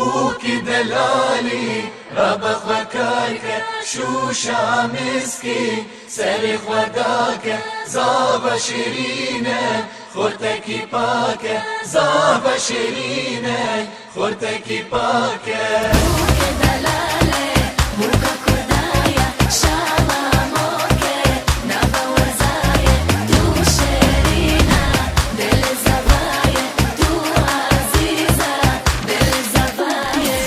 بوكي دلالي ربخ وكايك شوشا مسكي سرخ وداك زابا شيرينه خورتكي باكه زابا شيرينه خورتكي باكه بوكي دلالي بوكا كردايا شاما موكي نابا ورزايا تو شيرينه دل زبايا تو عزيزة دل زبايا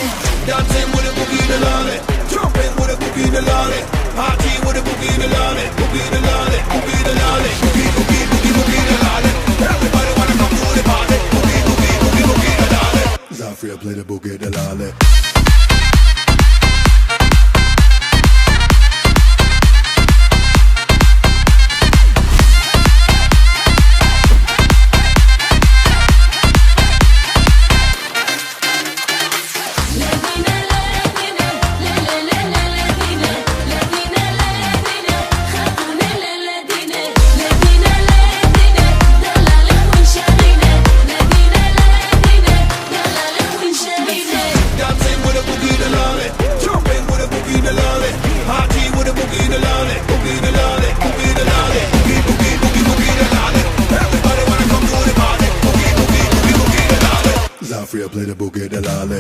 Dancing with a boogie delale, jumping with a boogie delale, party with a boogie delale, boogie delale, boogie delale, boogie boogie boogie boogie delale. Everybody wanna come to the party, boogie boogie boogie boogie delale. Zafria play the boogie delale. Dancing with a boogie delale, jumping with a boogie delale, party with a boogie delale, boogie delale, boogie delale, boogie boogie boogie boogie delale. Everybody wanna come to the party, boogie boogie boogie boogie delale. Zafria play the boogie delale.